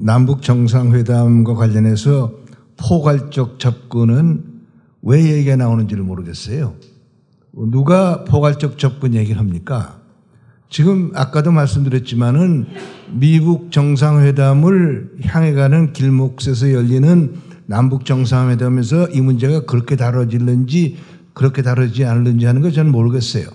남북 정상회담과 관련해서 포괄적 접근은 왜 얘기가 나오는지를 모르겠어요. 누가 포괄적 접근 얘기를 합니까? 지금 아까도 말씀드렸지만은 미국 정상회담을 향해 가는 길목에서 열리는 남북 정상회담에서 이 문제가 그렇게 다뤄질는지 그렇게 다루지 않을는지 하는 거 저는 모르겠어요.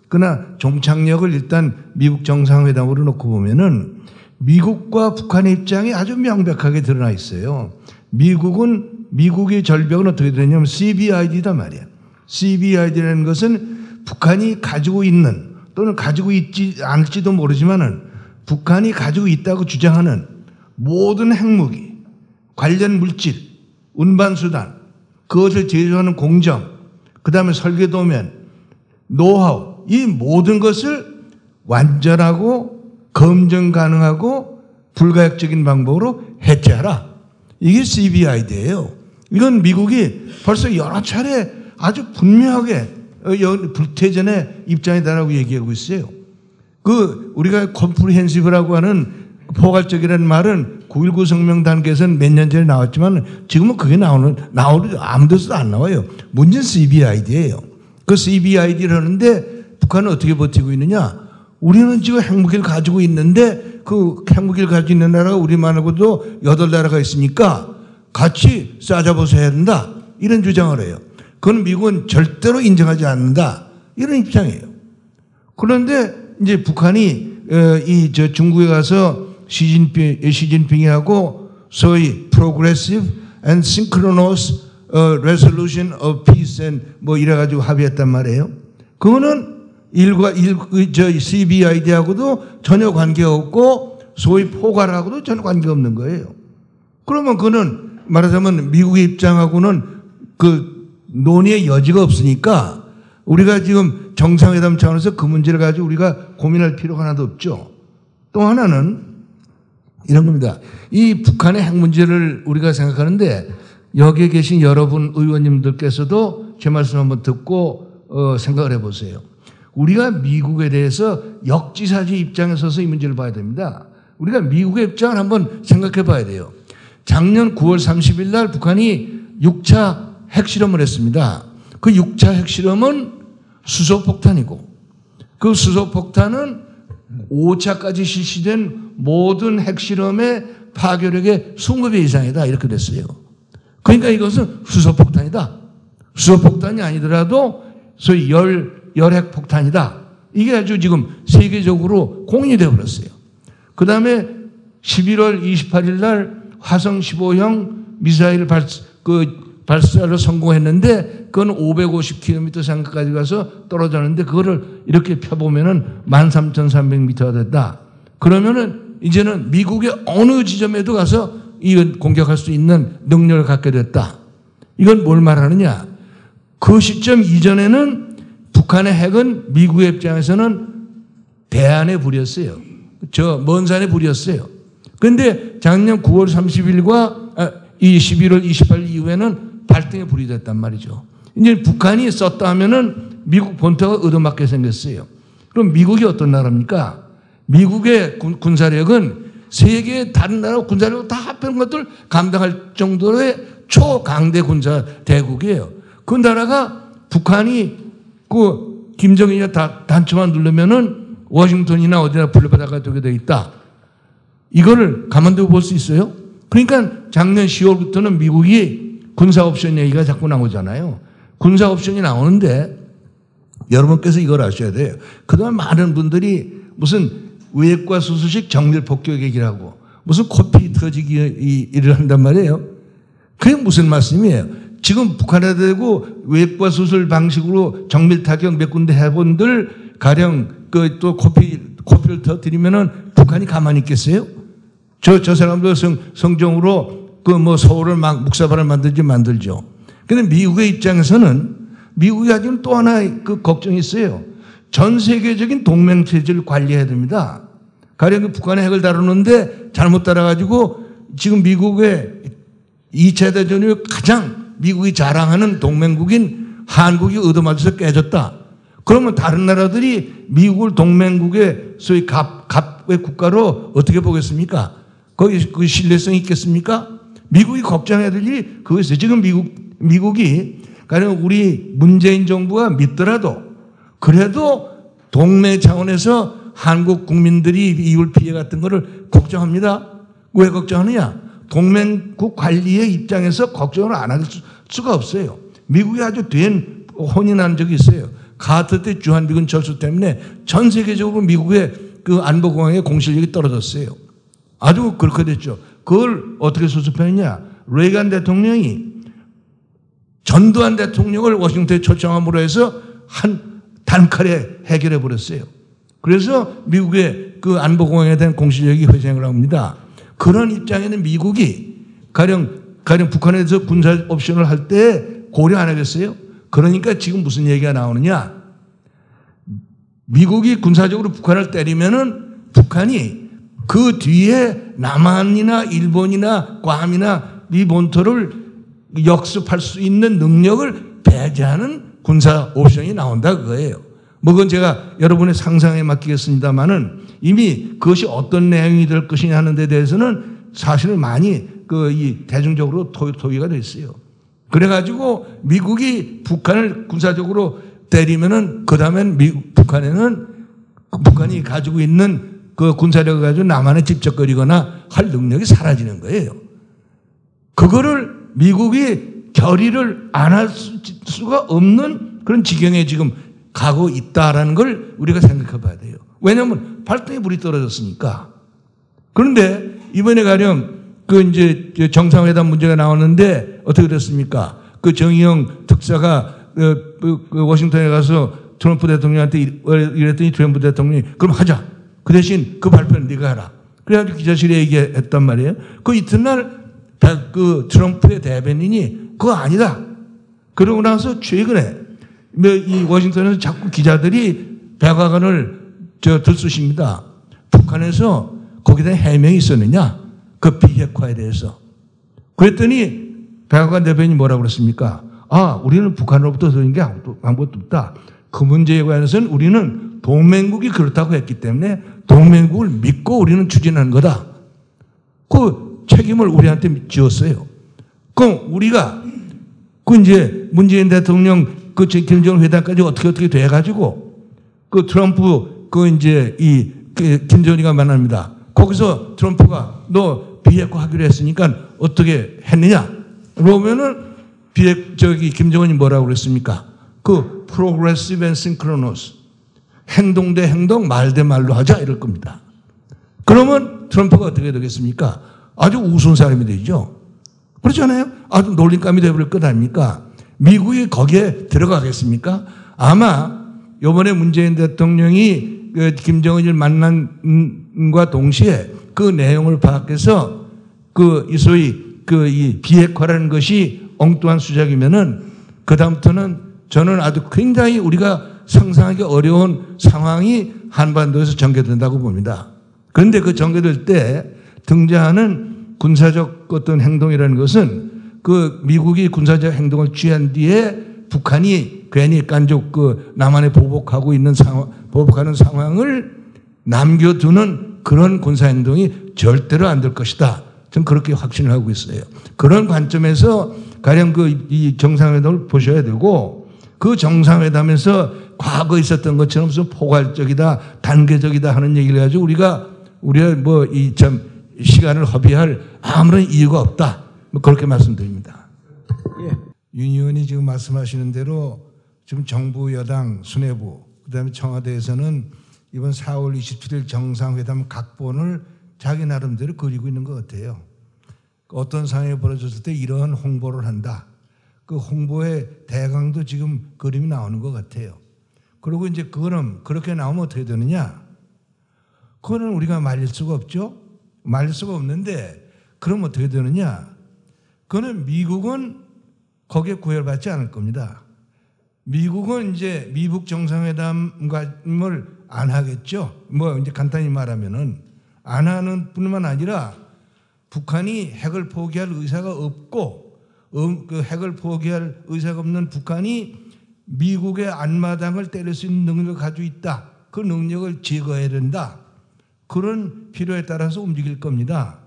그러나 종착역을 일단 미국 정상회담으로 놓고 보면은 미국과 북한의 입장이 아주 명백하게 드러나 있어요. 미국의 절벽은 어떻게 되냐면 CBID단 말이에요. CBID라는 것은 북한이 가지고 있는 또는 가지고 있지 않을지도 모르지만은 북한이 가지고 있다고 주장하는 모든 핵무기, 관련 물질, 운반수단, 그것을 제조하는 공정, 그 다음에 설계도면, 노하우, 이 모든 것을 완전하고 검증 가능하고 불가역적인 방법으로 해체하라. 이게 CBID예요. 이건 미국이 벌써 여러 차례 아주 분명하게 불태전의 입장이다라고 얘기하고 있어요. 우리가 컴프리헨시브라고 하는 포괄적이라는 말은 9.19 성명 단계에서는 몇 년 전에 나왔지만 지금은 그게 나오는 아무 데서도 안 나와요. 문제는 CBID예요. 그 CBID를 하는데 북한은 어떻게 버티고 있느냐? 우리는 지금 핵무기를 가지고 있는데 그 핵무기를 가지고 있는 나라가 우리 말고도 8나라가 있으니까 같이 싸잡아서 해야 된다. 이런 주장을 해요. 그건 미국은 절대로 인정하지 않는다. 이런 입장이에요. 그런데 이제 북한이 중국에 가서 시진핑이하고 소위 Progressive and Synchronous Resolution of Peace and 뭐 이래가지고 합의했단 말이에요. 그거는 CBID하고도 전혀 관계가 없고 소위 포괄하고도 전혀 관계가 없는 거예요. 그러면 그거는 말하자면 미국의 입장하고는 그 논의의 여지가 없으니까 우리가 지금 정상회담 차원에서 그 문제를 가지고 우리가 고민할 필요가 하나도 없죠. 또 하나는 이런 겁니다. 이 북한의 핵 문제를 우리가 생각하는데 여기에 계신 여러분 의원님들께서도 제 말씀 한번 듣고 생각을 해보세요. 우리가 미국에 대해서 역지사지 입장에 서서 이 문제를 봐야 됩니다. 우리가 미국의 입장을 한번 생각해 봐야 돼요. 작년 9월 30일 날 북한이 6차 핵실험을 했습니다. 그 6차 핵실험은 수소폭탄이고 그 수소폭탄은 5차까지 실시된 모든 핵실험의 파괴력의 20배 이상이다. 이렇게 됐어요. 그러니까 이것은 수소폭탄이다. 수소폭탄이 아니더라도 소위 열핵폭탄이다. 이게 아주 지금 세계적으로 공인이 되어버렸어요. 그 다음에 11월 28일 날 화성 15형 미사일 발사를 성공했는데 그건 550km 상까지 가서 떨어졌는데 그거를 이렇게 펴보면은 13,300m가 됐다. 그러면은 이제는 미국의 어느 지점에도 가서 이건 공격할 수 있는 능력을 갖게 됐다. 이건 뭘 말하느냐? 그 시점 이전에는 북한의 핵은 미국의 입장에서는 대안의 불이었어요. 먼 산의 불이었어요. 그런데 작년 9월 30일과 이 11월 28일 이후에는 발등의 불이 됐단 말이죠. 이제 북한이 썼다 하면은 미국 본토가 얻어맞게 생겼어요. 그럼 미국이 어떤 나라입니까? 미국의 군사력은 세계의 다른 나라 군사력을 다 합한 것들 감당할 정도의 초강대 군사 대국이에요. 그 나라가 북한이 김정일이 단추만 누르면은 워싱턴이나 어디나 불러받아가 되게 돼 있다. 이거를 가만두고 볼 수 있어요? 그러니까 작년 10월부터는 미국이 군사 옵션 얘기가 자꾸 나오잖아요. 군사 옵션이 나오는데 여러분께서 이걸 아셔야 돼요. 그동안 많은 분들이 무슨 외과 수술식 정밀 폭격 얘기를 하고 무슨 코피 터지기 일을 한단 말이에요. 그게 무슨 말씀이에요? 지금 북한에 대고 외과 수술 방식으로 정밀 타격 몇 군데 해본들 가령 또 코피를 터뜨리면은 북한이 가만히 있겠어요? 저 사람들 성정으로 서울을 막 묵사발을 만들죠. 근데 미국의 입장에서는 미국이 가지고 또 하나의 걱정이 있어요. 전 세계적인 동맹 체제를 관리해야 됩니다. 가령 북한의 핵을 다루는데 잘못 따라가지고 지금 미국의 2차 대전 이후 가장 미국이 자랑하는 동맹국인 한국이 얻어맞아서 깨졌다. 그러면 다른 나라들이 미국을 동맹국의 소위 갑의 국가로 어떻게 보겠습니까? 거기 그 신뢰성이 있겠습니까? 미국이 걱정해야 될 일이 그것이에요. 지금 미국이 가령 우리 문재인 정부가 믿더라도 그래도 동맹 차원에서 한국 국민들이 이율 피해 같은 거를 걱정합니다. 왜 걱정하느냐? 동맹국 관리의 입장에서 걱정을 안 할 수가 없어요. 미국이 아주 된 혼인한 적이 있어요. 카터 때 주한미군 철수 때문에 전 세계적으로 미국의 그 안보공항의 공실력이 떨어졌어요. 아주 그렇게 됐죠. 그걸 어떻게 수습했느냐? 레이간 대통령이 전두환 대통령을 워싱턴에 초청함으로 해서 한 단칼에 해결해 버렸어요. 그래서 미국의 그 안보공항에 대한 공실력이 회생을 합니다. 그런 입장에는 미국이 가령 북한에 대해서 군사 옵션을 할 때 고려 안 하겠어요? 그러니까 지금 무슨 얘기가 나오느냐? 미국이 군사적으로 북한을 때리면은 북한이 그 뒤에 남한이나 일본이나 괌이나 이 본토를 역습할 수 있는 능력을 배제하는 군사 옵션이 나온다 그거예요. 뭐 그건 제가 여러분의 상상에 맡기겠습니다만은 이미 그것이 어떤 내용이 될 것이냐 하는 데 대해서는 사실은 많이 이 대중적으로 토의가 됐어요. 그래가지고 미국이 북한을 군사적으로 때리면은 그 다음엔 북한이 가지고 있는 그 군사력을 가지고 남한에 집적거리거나 할 능력이 사라지는 거예요. 그거를 미국이 결의를 안 할 수가 없는 그런 지경에 지금 가고 있다라는 걸 우리가 생각해 봐야 돼요. 왜냐하면 발등에 불이 떨어졌으니까. 그런데 이번에 가령 그 이제 정상회담 문제가 나오는데 어떻게 됐습니까? 그 정의용 특사가 그 워싱턴에 가서 트럼프 대통령한테 이랬더니 트럼프 대통령이 그럼 하자. 그 대신 그 발표는 네가 해라. 그래가지고 기자실에 얘기했단 말이에요. 그 이튿날 그 트럼프의 대변인이 그거 아니다. 그러고 나서 최근에 이 워싱턴에서 자꾸 기자들이 백악관을 들쑤십니다. 북한에서 거기에 대한 해명이 있었느냐? 그 비핵화에 대해서. 그랬더니 백악관 대변인이 뭐라고 그랬습니까? 우리는 북한으로부터 들은 게 아무것도 없다. 그 문제에 관해서는 우리는 동맹국이 그렇다고 했기 때문에 동맹국을 믿고 우리는 추진하는 거다. 그 책임을 우리한테 지었어요. 그럼 우리가 그 이제 문재인 대통령 그 김정은 회담까지 어떻게 돼가지고 그 트럼프 그 이제 김정은이가 만납니다. 거기서 트럼프가 너 비핵화 하기로 했으니까 어떻게 했느냐? 그러면은 김정은이 뭐라고 그랬습니까? 그 progressive and synchronous. 행동 대 행동, 말 대 말로 하자 이럴 겁니다. 그러면 트럼프가 어떻게 되겠습니까? 아주 우스운 사람이 되죠. 그렇잖아요? 아주 놀림감이 되어버릴 것 아닙니까? 미국이 거기에 들어가겠습니까? 아마 이번에 문재인 대통령이 김정은을 만난과 동시에 그 내용을 파악해서 이 비핵화라는 것이 엉뚱한 수작이면은 그다음부터는 저는 아주 굉장히 우리가 상상하기 어려운 상황이 한반도에서 전개된다고 봅니다. 그런데 그 전개될 때 등장하는 군사적 어떤 행동이라는 것은 그 미국이 군사적 행동을 취한 뒤에 북한이 괜히 깐족 남한에 보복하는 상황을 남겨두는 그런 군사 행동이 절대로 안 될 것이다. 저는 그렇게 확신을 하고 있어요. 그런 관점에서 가령 이 정상회담을 보셔야 되고 그 정상회담에서 과거 있었던 것처럼 무슨 포괄적이다, 단계적이다 하는 얘기를 가지고 우리가 시간을 허비할 아무런 이유가 없다. 그렇게 말씀드립니다. 예. 윤 의원이 지금 말씀하시는 대로 지금 정부 여당 수뇌부 그다음에 청와대에서는 이번 4월 27일 정상회담 각본을 자기 나름대로 그리고 있는 것 같아요. 어떤 상황이 벌어졌을 때 이러한 홍보를 한다. 그 홍보의 대강도 지금 그림이 나오는 것 같아요. 그리고 이제 그렇게 나오면 어떻게 되느냐? 그거는 우리가 말릴 수가 없죠. 말릴 수가 없는데 그럼 어떻게 되느냐? 그거는 미국은 거기에 구애받지 않을 겁니다. 미국은 이제 미북 정상회담을 안 하겠죠. 이제 간단히 말하면은 안 하는 뿐만 아니라 북한이 핵을 포기할 의사가 없고 그 핵을 포기할 의사가 없는 북한이 미국의 앞마당을 때릴 수 있는 능력을 가지고 있다. 그 능력을 제거해야 된다. 그런 필요에 따라서 움직일 겁니다.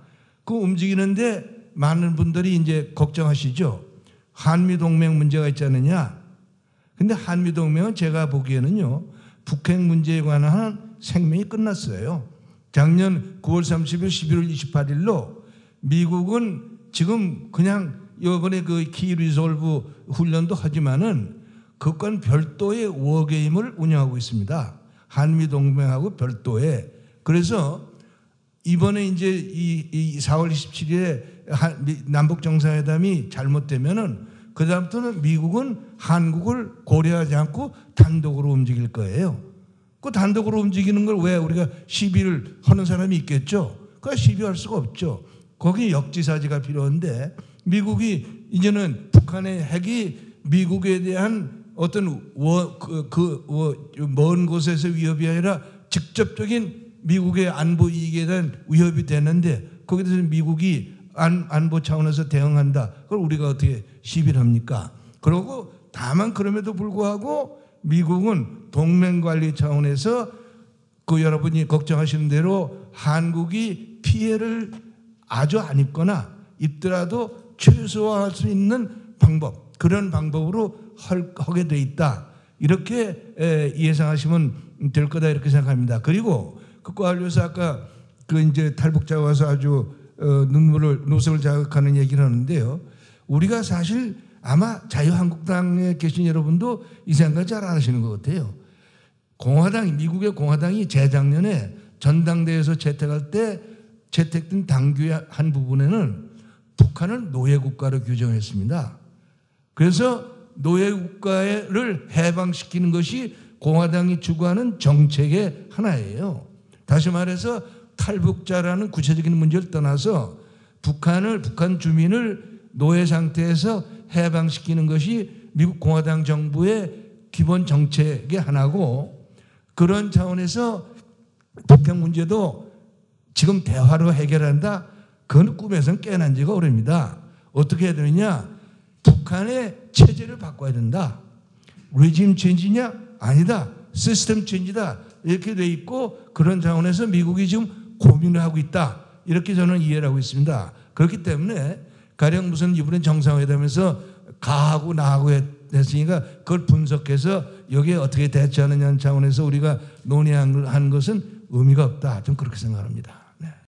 그 움직이는데 많은 분들이 이제 걱정하시죠. 한미동맹 문제가 있지 않느냐. 근데 한미동맹은 제가 보기에는요, 북핵 문제에 관한 생명이 끝났어요. 작년 9월 30일, 11월 28일로 미국은 지금 그냥 이번에 그 키 리졸브 훈련도 하지만은 그건 별도의 워게임을 운영하고 있습니다. 한미동맹하고 별도의. 그래서 이번에 이제 이 4월 27일에 남북 정상회담이 잘못되면은 그다음부터는 미국은 한국을 고려하지 않고 단독으로 움직일 거예요. 그 단독으로 움직이는 걸 왜 우리가 시비를 하는 사람이 있겠죠? 그러니까 시비할 수가 없죠. 거기 역지사지가 필요한데 미국이 이제는 북한의 핵이 미국에 대한 어떤 먼 곳에서 위협이 아니라 직접적인 미국의 안보 이익에 대한 위협이 되는데 거기에 대해서 미국이 안보 차원에서 대응한다. 그걸 우리가 어떻게 시비를 합니까? 그러고 다만 그럼에도 불구하고 미국은 동맹관리 차원에서 그 여러분이 걱정하시는 대로 한국이 피해를 아주 안 입거나 입더라도 최소화할 수 있는 방법, 그런 방법으로 하게 돼 있다. 이렇게 예상하시면 될 거다 이렇게 생각합니다. 그리고 그거 알려서 아까 그 이제 탈북자 와서 아주 노선을 자극하는 얘기를 하는데요. 우리가 사실 아마 자유한국당에 계신 여러분도 이 생각 잘 안 하시는 것 같아요. 미국의 공화당이 재작년에 전당대회에서 채택할 때 채택된 당규의 한 부분에는 북한을 노예국가로 규정했습니다. 그래서 노예국가를 해방시키는 것이 공화당이 추구하는 정책의 하나예요. 다시 말해서 탈북자라는 구체적인 문제를 떠나서 북한 주민을 노예 상태에서 해방시키는 것이 미국 공화당 정부의 기본 정책의 하나고, 그런 차원에서 북한 문제도 지금 대화로 해결한다? 그건 꿈에서는 깨어난 지가 오래입니다. 어떻게 해야 되느냐? 북한의 체제를 바꿔야 된다. 리짐 체인지냐? 아니다. 시스템 체인지다. 이렇게 돼 있고, 그런 차원에서 미국이 지금 고민을 하고 있다. 이렇게 저는 이해를 하고 있습니다. 그렇기 때문에 가령 무슨 이번에 정상회담에서 가하고 나하고 했으니까 그걸 분석해서 여기에 어떻게 대처하느냐는 차원에서 우리가 논의한 것은 의미가 없다. 좀 그렇게 생각합니다.